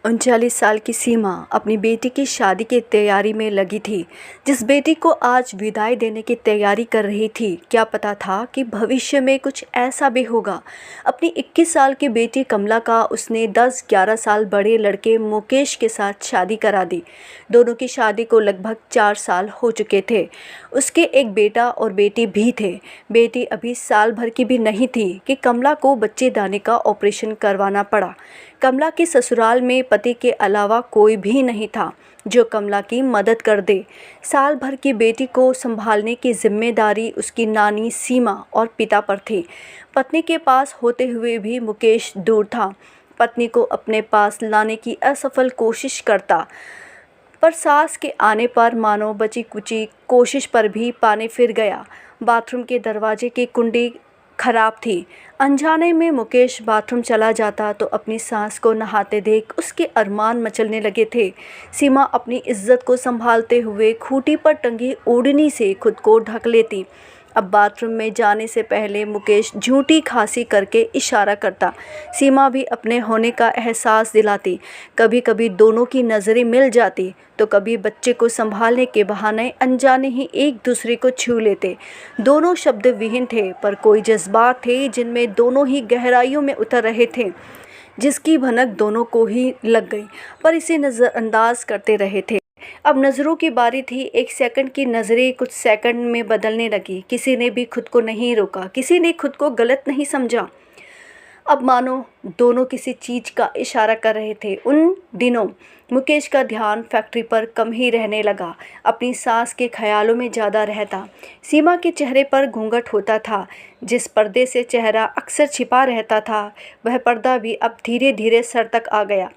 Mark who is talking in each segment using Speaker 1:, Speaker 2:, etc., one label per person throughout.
Speaker 1: 39 साल की सीमा अपनी बेटी की शादी की तैयारी में लगी थी। जिस बेटी को आज विदाई देने की तैयारी कर रही थी, क्या पता था कि भविष्य में कुछ ऐसा भी होगा। अपनी 21 साल की बेटी कमला का उसने 10-11 साल बड़े लड़के मुकेश के साथ शादी करा दी। दोनों की शादी को लगभग 4 साल हो चुके थे। उसके एक बेटा और बेटी भी थे। बेटी अभी साल भर की भी नहीं थी कि कमला को बच्चेदानी का ऑपरेशन करवाना पड़ा। कमला के ससुराल में पति के अलावा कोई भी नहीं था जो कमला की मदद कर दे। साल भर की बेटी को संभालने की जिम्मेदारी उसकी नानी सीमा और पिता पर थी। पत्नी के पास होते हुए भी मुकेश दूर था। पत्नी को अपने पास लाने की असफल कोशिश करता, पर सास के आने पर मानो बची कुची कोशिश पर भी पानी फिर गया। बाथरूम के दरवाजे की कुंडी खराब थी। अनजाने में मुकेश बाथरूम चला जाता तो अपनी सास को नहाते देख उसके अरमान मचलने लगे थे। सीमा अपनी इज्जत को संभालते हुए खूंटी पर टंगी ओढ़नी से खुद को ढक लेती। अब बाथरूम में जाने से पहले मुकेश झूठी खांसी करके इशारा करता। सीमा भी अपने होने का एहसास दिलाती। कभी कभी दोनों की नज़रें मिल जाती तो कभी बच्चे को संभालने के बहाने अनजाने ही एक दूसरे को छू लेते। दोनों शब्द विहीन थे, पर कोई जज्बात थे जिनमें दोनों ही गहराइयों में उतर रहे थे, जिसकी भनक दोनों को ही लग गई, पर इसे नज़रअंदाज करते रहे थे। अब नज़रों की बारी थी। एक सेकंड की नज़रें कुछ सेकंड में बदलने लगी। किसी ने भी खुद को नहीं रोका, किसी ने खुद को गलत नहीं समझा। अब मानो दोनों किसी चीज़ का इशारा कर रहे थे। उन दिनों मुकेश का ध्यान फैक्ट्री पर कम ही रहने लगा, अपनी सास के ख्यालों में ज़्यादा रहता। सीमा के चेहरे पर घूंघट होता था। जिस पर्दे से चेहरा अक्सर छिपा रहता था, वह पर्दा भी अब धीरे धीरे सर तक आ गया।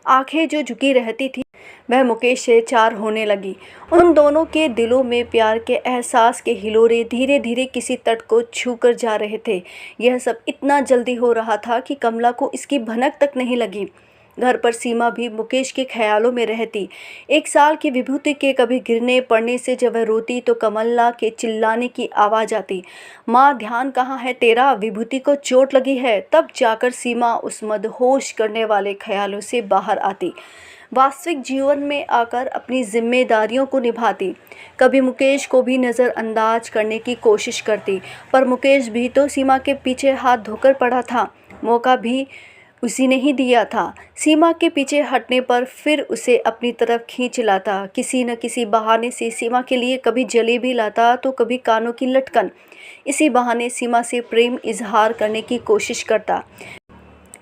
Speaker 1: आंखें जो झुकी रहती थी, वह मुकेश से चार होने लगी। उन दोनों के दिलों में प्यार के एहसास के हिलोरे धीरे धीरे किसी तट को छूकर जा रहे थे। यह सब इतना जल्दी हो रहा था कि कमला को इसकी भनक तक नहीं लगी। घर पर सीमा भी मुकेश के ख्यालों में रहती। 1 साल की विभूति के कभी गिरने पड़ने से जब वह रोती तो कमला के चिल्लाने की आवाज़ आती, माँ ध्यान कहाँ है तेरा, विभूति को चोट लगी है। तब जाकर सीमा उस मदहोश करने वाले ख्यालों से बाहर आती, वास्तविक जीवन में आकर अपनी जिम्मेदारियों को निभाती। कभी मुकेश को भी नज़रअंदाज करने की कोशिश करती, पर मुकेश भी तो सीमा के पीछे हाथ धोकर पड़ा था। मौका भी उसी ने ही दिया था। सीमा के पीछे हटने पर फिर उसे अपनी तरफ खींच लाता। किसी न किसी बहाने से सीमा के लिए कभी जलेबी लाता तो कभी कानों की लटकन। इसी बहाने सीमा से प्रेम इजहार करने की कोशिश करता।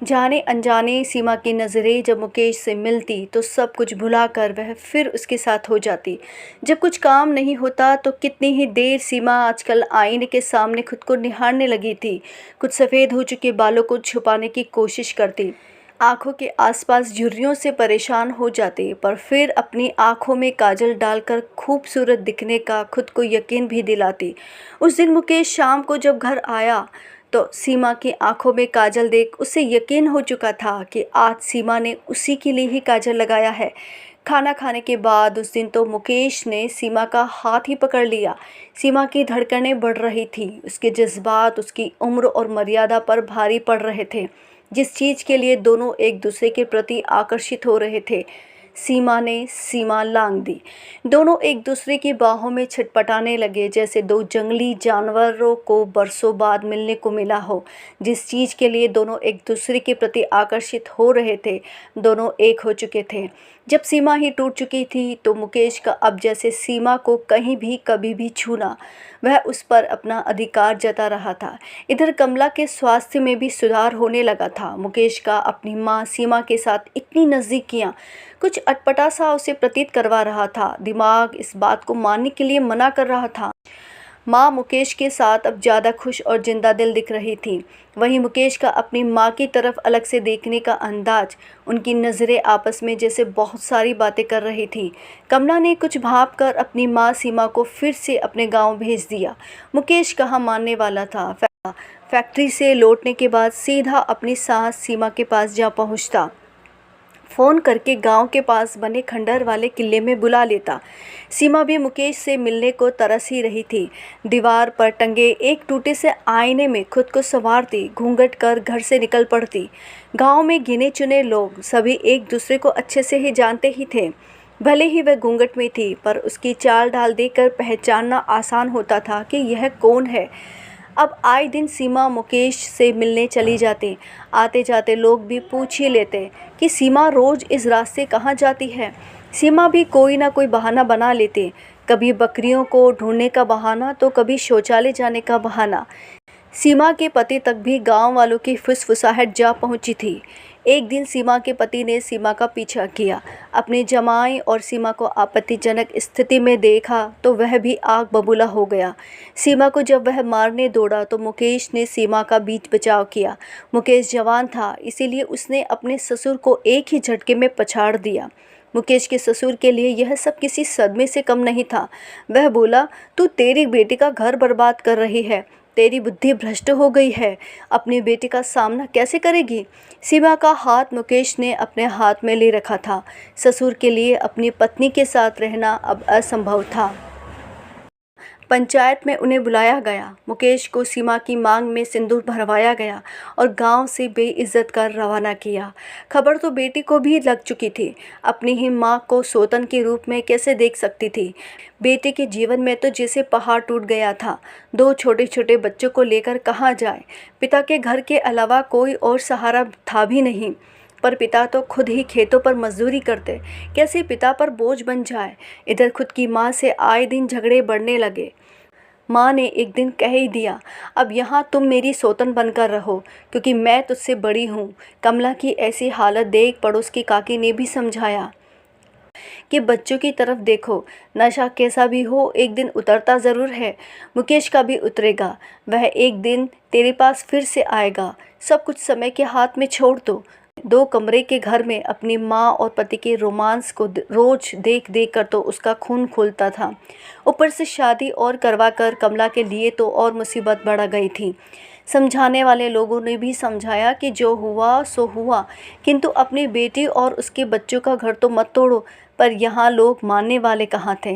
Speaker 1: जाने अनजाने सीमा की नज़रें जब मुकेश से मिलती तो सब कुछ भुलाकर वह फिर उसके साथ हो जाती। जब कुछ काम नहीं होता तो कितनी ही देर सीमा आजकल आईने के सामने खुद को निहारने लगी थी। कुछ सफ़ेद हो चुके बालों को छुपाने की कोशिश करती, आंखों के आसपास झुर्रियों से परेशान हो जाती, पर फिर अपनी आंखों में काजल डालकर खूबसूरत दिखने का खुद को यकीन भी दिलाती। उस दिन मुकेश शाम को जब घर आया तो सीमा की आंखों में काजल देख उसे यकीन हो चुका था कि आज सीमा ने उसी के लिए ही काजल लगाया है। खाना खाने के बाद उस दिन तो मुकेश ने सीमा का हाथ ही पकड़ लिया। सीमा की धड़कनें बढ़ रही थी। उसके जज्बात उसकी उम्र और मर्यादा पर भारी पड़ रहे थे। जिस चीज़ के लिए दोनों एक दूसरे के प्रति आकर्षित हो रहे थे, सीमा ने सीमा लांघ दी। दोनों एक दूसरे की बाहों में छटपटाने लगे, जैसे दो जंगली जानवरों को बरसों बाद मिलने को मिला हो। जिस चीज़ के लिए दोनों एक दूसरे के प्रति आकर्षित हो रहे थे, दोनों एक हो चुके थे। जब सीमा ही टूट चुकी थी तो मुकेश का अब जैसे सीमा को कहीं भी कभी भी छूना, वह उस पर अपना अधिकार जता रहा था। इधर कमला के स्वास्थ्य में भी सुधार होने लगा था। मुकेश का अपनी माँ सीमा के साथ इतनी नज़दीकियाँ कुछ अटपटा सा उसे प्रतीत करवा रहा था। दिमाग इस बात को मानने के लिए मना कर रहा था। माँ मुकेश के साथ अब ज़्यादा खुश और जिंदा दिल दिख रही थी। वहीं मुकेश का अपनी माँ की तरफ अलग से देखने का अंदाज, उनकी नज़रें आपस में जैसे बहुत सारी बातें कर रही थी। कमला ने कुछ भाप कर अपनी माँ सीमा को फिर से अपने गांव भेज दिया। मुकेश कहाँ मानने वाला था। फैक्ट्री से लौटने के बाद सीधा अपनी सास सीमा के पास जा पहुँचता। फ़ोन करके गांव के पास बने खंडहर वाले किले में बुला लेता। सीमा भी मुकेश से मिलने को तरस ही रही थी। दीवार पर टंगे एक टूटे से आईने में खुद को संवारती, घूंघट कर घर से निकल पड़ती। गांव में गिने चुने लोग सभी एक दूसरे को अच्छे से ही जानते ही थे। भले ही वह घूंघट में थी, पर उसकी चाल ढाल देखकर पहचानना आसान होता था कि यह कौन है। अब आए दिन सीमा मुकेश से मिलने चली जाती। आते जाते लोग भी पूछ ही लेते कि सीमा रोज़ इस रास्ते कहाँ जाती है। सीमा भी कोई ना कोई बहाना बना लेती, कभी बकरियों को ढूंढने का बहाना तो कभी शौचालय जाने का बहाना। सीमा के पति तक भी गांव वालों की फुसफुसाहट जा पहुंची थी। एक दिन सीमा के पति ने सीमा का पीछा किया। अपने जमाई और सीमा को आपत्तिजनक स्थिति में देखा तो वह भी आग बबूला हो गया। सीमा को जब वह मारने दौड़ा तो मुकेश ने सीमा का बीच बचाव किया। मुकेश जवान था, इसीलिए उसने अपने ससुर को एक ही झटके में पछाड़ दिया। मुकेश के ससुर के लिए यह सब किसी सदमे से कम नहीं था। वह बोला, तू तेरी बेटी का घर बर्बाद कर रही है, तेरी बुद्धि भ्रष्ट हो गई है, अपनी बेटी का सामना कैसे करेगी। सीमा का हाथ मुकेश ने अपने हाथ में ले रखा था। ससुर के लिए अपनी पत्नी के साथ रहना अब असंभव था। पंचायत में उन्हें बुलाया गया। मुकेश को सीमा की मांग में सिंदूर भरवाया गया और गांव से बेइज्जत कर रवाना किया। खबर तो बेटी को भी लग चुकी थी। अपनी ही मां को सौतन के रूप में कैसे देख सकती थी। बेटे के जीवन में तो जैसे पहाड़ टूट गया था। दो छोटे छोटे बच्चों को लेकर कहाँ जाए। पिता के घर के अलावा कोई और सहारा था भी नहीं। पर पिता तो खुद ही खेतों पर मजदूरी करते, कैसे पिता पर बोझ बन जाए। इधर खुद की माँ से आए दिन झगड़े बढ़ने लगे। माँ ने एक दिन कह ही दिया, अब यहाँ तुम मेरी सौतन बनकर रहो, क्योंकि मैं तुझसे बड़ी हूँ। कमला की ऐसी हालत देख पड़ोस की काकी ने भी समझाया कि बच्चों की तरफ देखो, नशा कैसा भी हो एक दिन उतरता ज़रूर है। मुकेश का भी उतरेगा, वह एक दिन तेरे पास फिर से आएगा। सब कुछ समय के हाथ में छोड़ दो। दो कमरे के घर में अपनी माँ और पति के रोमांस को रोज देख देख कर तो उसका खून खोलता था। ऊपर से शादी और करवा कर कमला के लिए तो और मुसीबत बढ़ गई थी। समझाने वाले लोगों ने भी समझाया कि जो हुआ सो हुआ, किंतु अपनी बेटी और उसके बच्चों का घर तो मत तोड़ो। पर यहाँ लोग मानने वाले कहाँ थे।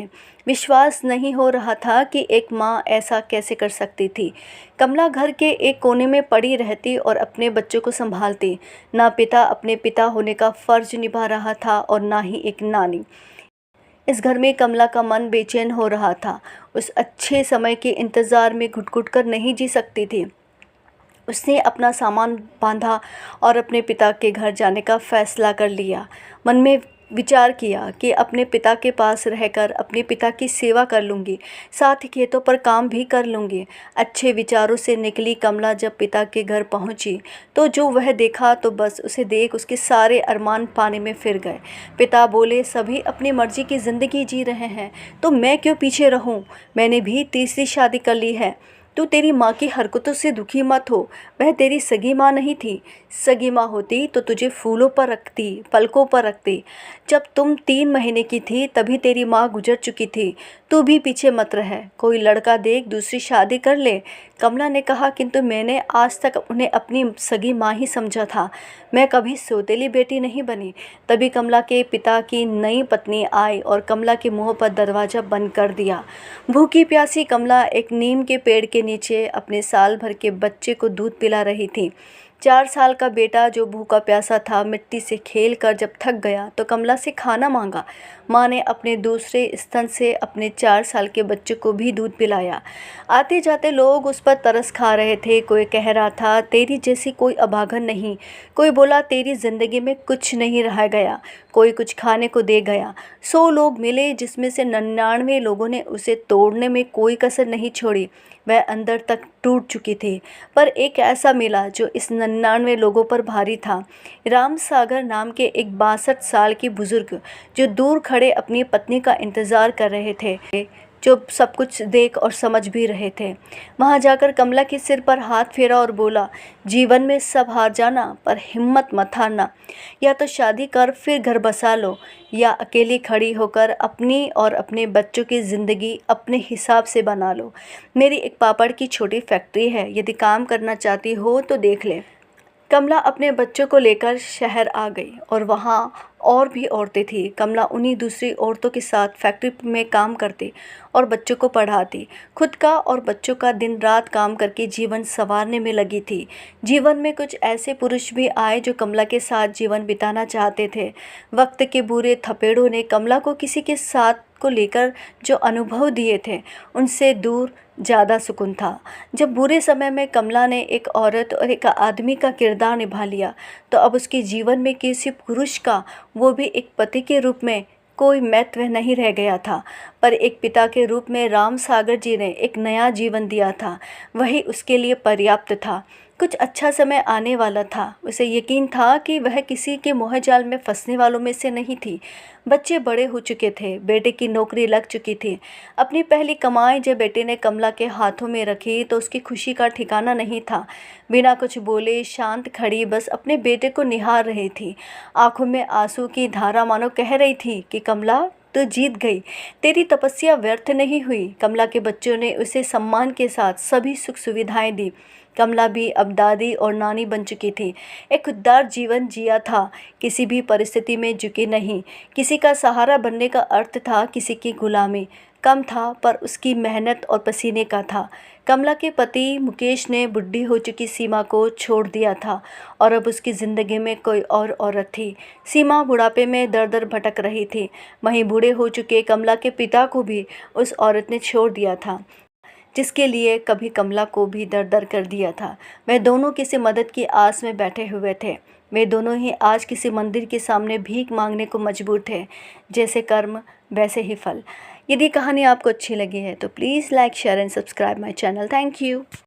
Speaker 1: विश्वास नहीं हो रहा था कि एक माँ ऐसा कैसे कर सकती थी। कमला घर के एक कोने में पड़ी रहती और अपने बच्चों को संभालती। ना पिता अपने पिता होने का फर्ज निभा रहा था और ना ही एक नानी। इस घर में कमला का मन बेचैन हो रहा था। उस अच्छे समय के इंतज़ार में घुट-घुट कर नहीं जी सकती थी। उसने अपना सामान बांधा और अपने पिता के घर जाने का फैसला कर लिया। मन में विचार किया कि अपने पिता के पास रहकर अपने पिता की सेवा कर लूँगी, साथ ही खेतों पर काम भी कर लूँगी। अच्छे विचारों से निकली कमला जब पिता के घर पहुँची तो जो वह देखा तो बस उसे देख उसके सारे अरमान पानी में फिर गए। पिता बोले, सभी अपनी मर्जी की ज़िंदगी जी रहे हैं तो मैं क्यों पीछे रहूं। मैंने भी तीसरी शादी कर ली है। तू तेरी माँ की हरकतों से दुखी मत हो। वह तेरी सगी माँ नहीं थी। सगी माँ होती तो तुझे फूलों पर रखती, पलकों पर रखती। जब तुम 3 महीने की थी तभी तेरी माँ गुजर चुकी थी। तू भी पीछे मत रह, कोई लड़का देख दूसरी शादी कर ले। कमला ने कहा, किंतु मैंने आज तक उन्हें अपनी सगी माँ ही समझा था। मैं कभी सौतेली बेटी नहीं बनी। तभी कमला के पिता की नई पत्नी आई और कमला के मुंह पर दरवाज़ा बंद कर दिया। भूखी प्यासी कमला एक नीम के पेड़ के नीचे अपने साल भर के बच्चे को दूध पिला रही थी। 4 साल का बेटा जो भूखा प्यासा था मिट्टी से खेल कर जब थक गया तो कमला से खाना मांगा। माँ ने अपने दूसरे स्तन से अपने 4 साल के बच्चे को भी दूध पिलाया। आते जाते लोग उस पर तरस खा रहे थे। कोई कह रहा था, तेरी जैसी कोई अभागन नहीं। कोई बोला, तेरी ज़िंदगी में कुछ नहीं रह गया। कोई कुछ खाने को दे गया। 100 लोग मिले जिसमें से 99 लोगों ने उसे तोड़ने में कोई कसर नहीं छोड़ी। वह अंदर तक टूट चुकी थी। पर एक ऐसा मिला जो इस 99 लोगों पर भारी था। राम सागर नाम के एक 62 साल के बुजुर्ग जो दूर खड़े अपनी पत्नी का इंतज़ार कर रहे थे, जो सब कुछ देख और समझ भी रहे थे। वहाँ जाकर कमला के सिर पर हाथ फेरा और बोला, जीवन में सब हार जाना पर हिम्मत मत हारना। या तो शादी कर फिर घर बसा लो, या अकेली खड़ी होकर अपनी और अपने बच्चों की ज़िंदगी अपने हिसाब से बना लो। मेरी एक पापड़ की छोटी फैक्ट्री है, यदि काम करना चाहती हो तो देख ले। कमला अपने बच्चों को लेकर शहर आ गई और वहाँ और भी औरतें थीं। कमला उन्हीं दूसरी औरतों के साथ फैक्ट्री में काम करती और बच्चों को पढ़ाती। खुद का और बच्चों का दिन रात काम करके जीवन संवारने में लगी थी। जीवन में कुछ ऐसे पुरुष भी आए जो कमला के साथ जीवन बिताना चाहते थे। वक्त के बुरे थपेड़ों ने कमला को किसी के साथ को लेकर जो अनुभव दिए थे उनसे दूर ज़्यादा सुकून था। जब बुरे समय में कमला ने एक औरत और एक आदमी का किरदार निभा लिया तो अब उसके जीवन में किसी पुरुष का, वो भी एक पति के रूप में, कोई महत्व नहीं रह गया था। पर एक पिता के रूप में राम सागर जी ने एक नया जीवन दिया था, वही उसके लिए पर्याप्त था। कुछ अच्छा समय आने वाला था। उसे यकीन था कि वह किसी के मोहजाल में फंसने वालों में से नहीं थी। बच्चे बड़े हो चुके थे, बेटे की नौकरी लग चुकी थी। अपनी पहली कमाई जब बेटे ने कमला के हाथों में रखी तो उसकी खुशी का ठिकाना नहीं था। बिना कुछ बोले शांत खड़ी बस अपने बेटे को निहार रही थी। आंखों में आंसू की धारा मानो कह रही थी कि कमला, तो जीत गई, तेरी तपस्या व्यर्थ नहीं हुई। कमला के बच्चों ने उसे सम्मान के साथ सभी सुख सुविधाएं दी। कमला भी अब दादी और नानी बन चुकी थी। एक खुददार जीवन जिया था, किसी भी परिस्थिति में झुकी नहीं। किसी का सहारा बनने का अर्थ था किसी की गुलामी। कम था पर उसकी मेहनत और पसीने का था। कमला के पति मुकेश ने बुढ़ी हो चुकी सीमा को छोड़ दिया था और अब उसकी ज़िंदगी में कोई और औरत थी। सीमा बुढ़ापे में दर दर भटक रही थी। वहीं बूढ़े हो चुके कमला के पिता को भी उस औरत ने छोड़ दिया था जिसके लिए कभी कमला को भी दर दर कर दिया था। वे दोनों किसी मदद की आस में बैठे हुए थे। वे दोनों ही आज किसी मंदिर के सामने भीख मांगने को मजबूर थे। जैसे कर्म वैसे ही फल। यदि कहानी आपको अच्छी लगी है तो please like, share and subscribe my channel. Thank you.